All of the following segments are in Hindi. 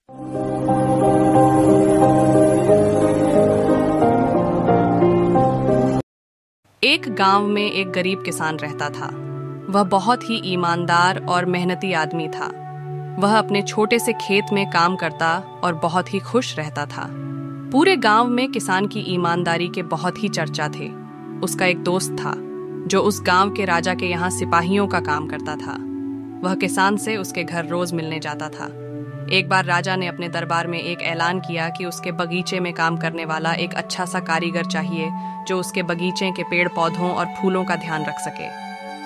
एक गांव में एक गरीब किसान रहता था। वह बहुत ही ईमानदार और मेहनती आदमी था। वह अपने छोटे से खेत में काम करता और बहुत ही खुश रहता था। पूरे गांव में किसान की ईमानदारी के बहुत ही चर्चा थे। उसका एक दोस्त था जो उस गांव के राजा के यहाँ सिपाहियों का काम करता था। वह किसान से उसके घर रोज मिलने जाता था। एक बार राजा ने अपने दरबार में एक ऐलान किया कि उसके बगीचे में काम करने वाला एक अच्छा सा कारीगर चाहिए जो उसके बगीचे के पेड़ पौधों और फूलों का ध्यान रख सके।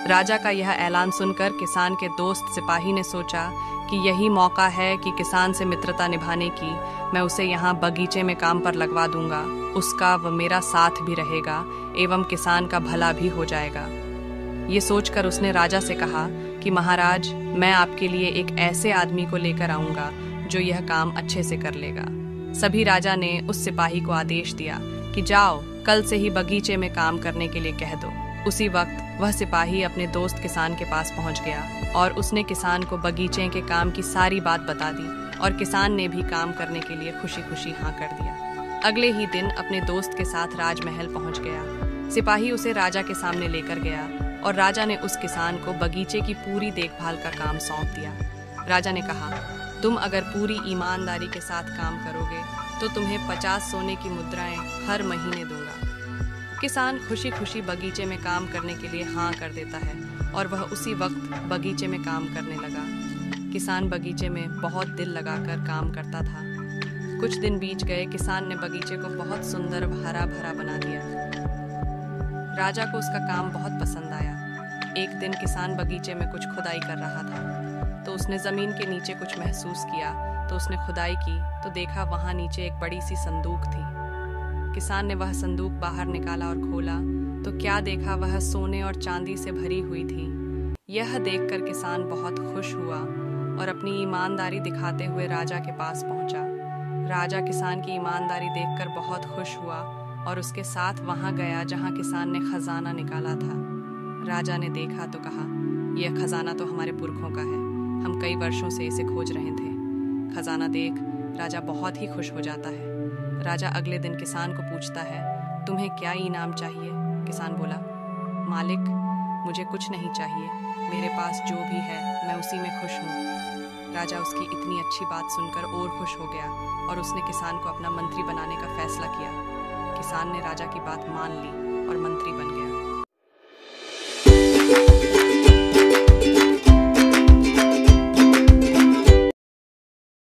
राजा का यह ऐलान सुनकर किसान के दोस्त सिपाही ने सोचा कि यही मौका है कि किसान से मित्रता निभाने की। मैं उसे यहाँ बगीचे में काम पर लगवा दूंगा। उसका व मेरा साथ भी रहेगा एवं किसान का भला भी हो जाएगा। ये सोचकर उसने राजा से कहा कि महाराज, मैं आपके लिए एक ऐसे आदमी को लेकर आऊंगा जो यह काम अच्छे से कर लेगा। सभी राजा ने उस सिपाही को आदेश दिया कि जाओ, कल से ही बगीचे में काम करने के लिए कह दो। उसी वक्त वह सिपाही अपने दोस्त किसान के पास पहुंच गया और उसने किसान को बगीचे के काम की सारी बात बता दी और किसान ने भी काम करने के लिए खुशी खुशी हाँ कर दिया। अगले ही दिन अपने दोस्त के साथ राजमहल पहुंच गया। सिपाही उसे राजा के सामने लेकर गया और राजा ने उस किसान को बगीचे की पूरी देखभाल का काम सौंप दिया। राजा ने कहा, तुम अगर पूरी ईमानदारी के साथ काम करोगे तो तुम्हें 50 सोने की मुद्राएं हर महीने दूंगा। किसान खुशी खुशी बगीचे में काम करने के लिए हाँ कर देता है और वह उसी वक्त बगीचे में काम करने लगा। किसान बगीचे में बहुत दिल लगाकर काम करता था। कुछ दिन बीत गए। किसान ने बगीचे को बहुत सुंदर व हरा भरा बना दिया। राजा को उसका काम बहुत पसंद आया। एक दिन किसान बगीचे में कुछ खुदाई कर रहा था तो उसने जमीन के नीचे कुछ महसूस किया। तो उसने खुदाई की तो देखा वहां नीचे एक बड़ी सी संदूक थी। किसान ने वह संदूक बाहर निकाला और खोला तो क्या देखा, वह सोने और चांदी से भरी हुई थी। यह देखकर किसान बहुत खुश हुआ और अपनी ईमानदारी दिखाते हुए राजा के पास पहुंचा। राजा किसान की ईमानदारी देखकर बहुत खुश हुआ और उसके साथ वहां गया जहां किसान ने खजाना निकाला था। राजा ने देखा तो कहा, यह खजाना तो हमारे पुरखों का है। हम कई वर्षों से इसे खोज रहे थे। खजाना देख राजा बहुत ही खुश हो जाता है। राजा अगले दिन किसान को पूछता है, तुम्हें क्या इनाम चाहिए? किसान बोला, मालिक, मुझे कुछ नहीं चाहिए। मेरे पास जो भी है मैं उसी में खुश हूँ। राजा उसकी इतनी अच्छी बात सुनकर और खुश हो गया और उसने किसान को अपना मंत्री बनाने का फैसला किया। किसान ने राजा की बात मान ली और मंत्री बन गया।